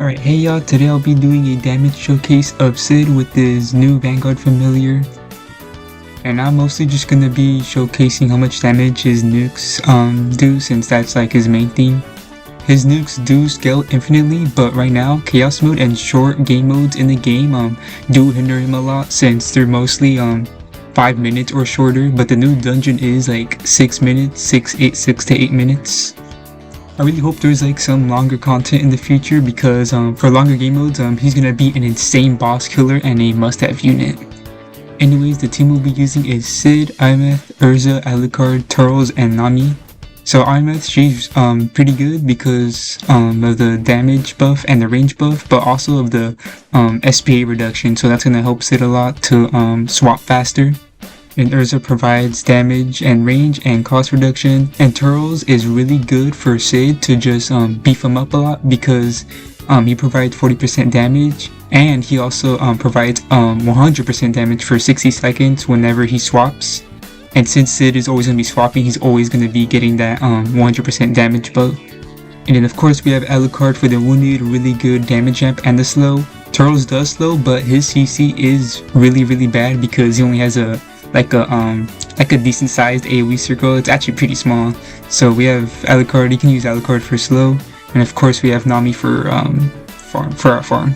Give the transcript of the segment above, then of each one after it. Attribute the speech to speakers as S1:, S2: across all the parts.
S1: Alright, hey y'all, today I'll be doing a damage showcase of Cid with his new Vanguard Familiar. And I'm mostly just gonna be showcasing how much damage his nukes do, since that's like his main theme. His nukes do scale infinitely, but right now, Chaos mode and short game modes in the game do hinder him a lot, since they're mostly 5 minutes or shorter, but the new dungeon is like 6 minutes, 6 to 8 minutes. I really hope there's like some longer content in the future, because for longer game modes, he's gonna be an insane boss killer and a must-have unit. Anyways, the team we'll be using is Cid, Imeth, Urza, Alucard, Turles, and Nami. So Imeth, she's pretty good because of the damage buff and the range buff, but also of the SPA reduction, so that's gonna help Cid a lot to swap faster. And Urza provides damage and range and cost reduction, and Turles is really good for Cid to just beef him up a lot, because he provides 40% damage, and he also provides 100% damage for 60 seconds whenever he swaps. And since Cid is always going to be swapping, he's always going to be getting that 100% damage buff. And then of course we have Alucard for the wounded, really good damage amp and the slow. Turles does slow, but his CC is really bad because he only has a decent sized AoE circle. It's actually pretty small. So we have Alucard, you can use Alucard for slow, and of course we have Nami for our farm.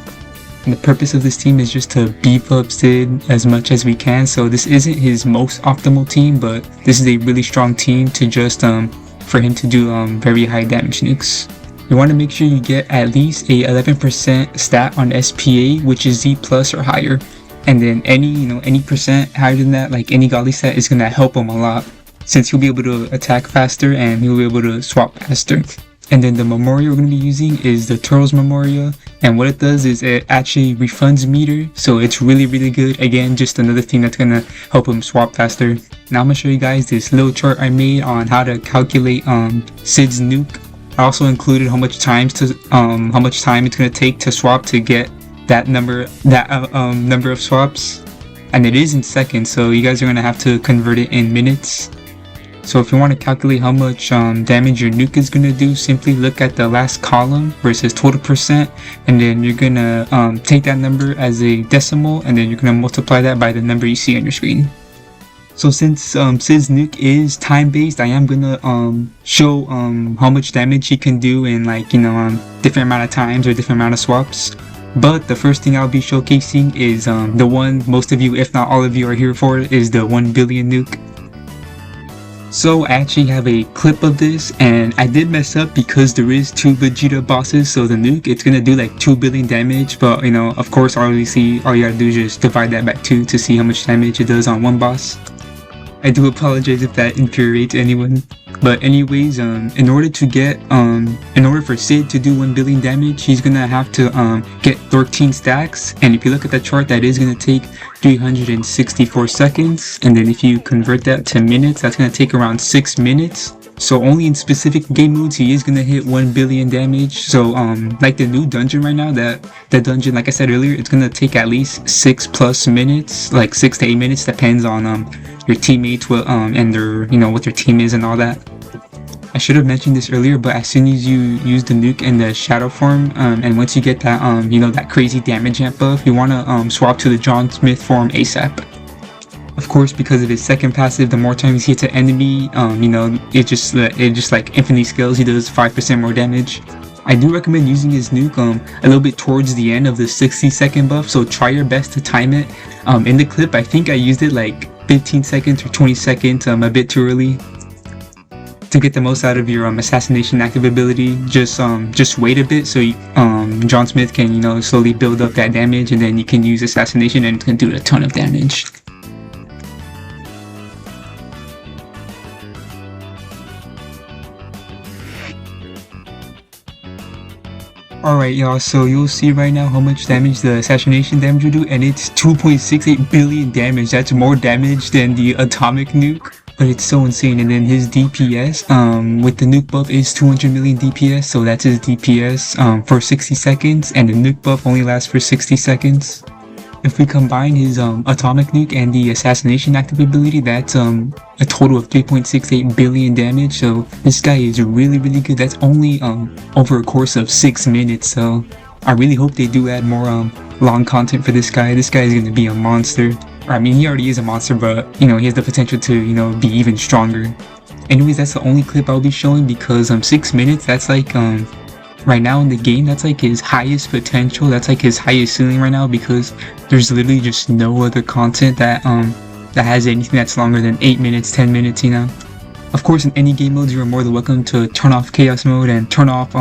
S1: And the purpose of this team is just to beef up Cid as much as we can. So this isn't his most optimal team, but this is a really strong team to just for him to do very high damage nukes. You want to make sure you get at least a 11% stat on SPA, which is Z plus or higher. And then any percent higher than that, like any godly stat, is gonna help him a lot, since he'll be able to attack faster and he'll be able to swap faster. And then the Memoria we're gonna be using is the Turles Memoria, and what it does is it actually refunds meter, so it's really good. Again, just another thing that's gonna help him swap faster. Now I'm gonna show you guys this little chart I made on how to calculate Cid's nuke. I also included how much time it's gonna take to swap to get that number of swaps, and it is in seconds, so you guys are gonna have to convert it in minutes. So if you want to calculate how much damage your nuke is gonna do, simply look at the last column where it says total percent, and then you're gonna take that number as a decimal, and then you're gonna multiply that by the number you see on your screen. So since Cid's nuke is time based, I am gonna show how much damage he can do in different amount of times or different amount of swaps. But the first thing I'll be showcasing is the one most of you, if not all of you, are here for, is the 1 billion nuke. So I actually have a clip of this, and I did mess up because there is 2 Vegeta bosses, so the nuke, it's gonna do like 2 billion damage, but of course all you gotta do is just divide that by 2 to see how much damage it does on one boss. I do apologize if that infuriates anyone. But anyways, in order for Cid to do 1 billion damage, he's gonna have to get 13 stacks, and if you look at the chart, that is gonna take 364 seconds, and then if you convert that to minutes, that's gonna take around 6 minutes. So only in specific game modes he is gonna hit 1 billion damage. So like the new dungeon right now, that dungeon, like I said earlier, it's gonna take at least 6+ minutes, like 6 to 8 minutes, depends on your teammates, and their what their team is and all that. I should have mentioned this earlier, but as soon as you use the nuke in the shadow form, and once you get that that crazy damage amp buff, you wanna swap to the John Smith form ASAP. Of course, because of his second passive, the more times he hits an enemy, it just like infinitely scales. He does 5% more damage. I do recommend using his nuke a little bit towards the end of the 60-second buff, so try your best to time it. In the clip, I think I used it like 15 seconds or 20 seconds, a bit too early. To get the most out of your assassination active ability, just wait a bit so John Smith can slowly build up that damage, and then you can use assassination and it's gonna do a ton of damage. Alright y'all, so you'll see right now how much damage the assassination damage will do, and it's 2.68 billion damage. That's more damage than the atomic nuke, but it's so insane. And then his DPS with the nuke buff is 200 million DPS, so that's his DPS for 60 seconds, and the nuke buff only lasts for 60 seconds. If we combine his atomic nuke and the assassination active ability, that's a total of 3.68 billion damage. So this guy is really good. That's only over a course of 6 minutes. So I really hope they do add more long content for this guy. This guy is gonna be a monster. I mean, he already is a monster, but you know, he has the potential to, you know, be even stronger. Anyways, that's the only clip I'll be showing because 6 minutes, that's like right now in the game, that's like his highest potential. That's like his highest ceiling right now, because there's literally just no other content that that has anything that's longer than 8 minutes, 10 minutes, you know. Of course, in any game modes, you are more than welcome to turn off chaos mode and turn off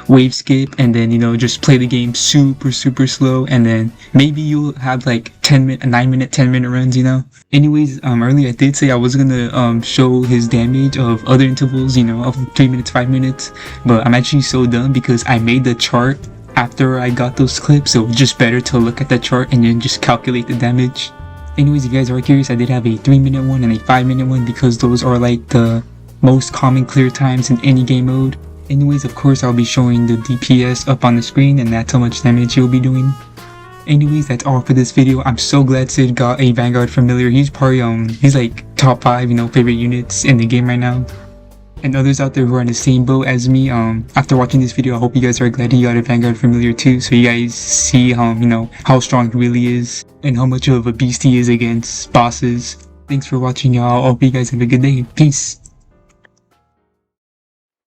S1: wave skip, and then, you know, just play the game super slow, and then maybe you'll have like 9-minute, 10-minute runs, you know. Anyways, earlier I did say I was gonna show his damage of other intervals, you know, of 3 minutes, 5 minutes, but I'm actually so done because I made the chart after I got those clips, so it's just better to look at the chart and then just calculate the damage. Anyways, if you guys are curious, I did have a 3-minute one and a 5-minute one because those are like the most common clear times in any game mode. Anyways, of course, I'll be showing the DPS up on the screen, and that's how much damage he'll be doing. Anyways, that's all for this video. I'm so glad Cid got a Vanguard Familiar. He's probably he's like top 5, you know, favorite units in the game right now. And others out there who are in the same boat as me, after watching this video, I hope you guys are glad he got a Vanguard Familiar too, so you guys see you know, how strong he really is and how much of a beast he is against bosses. Thanks for watching, y'all. I hope you guys have a good day. Peace.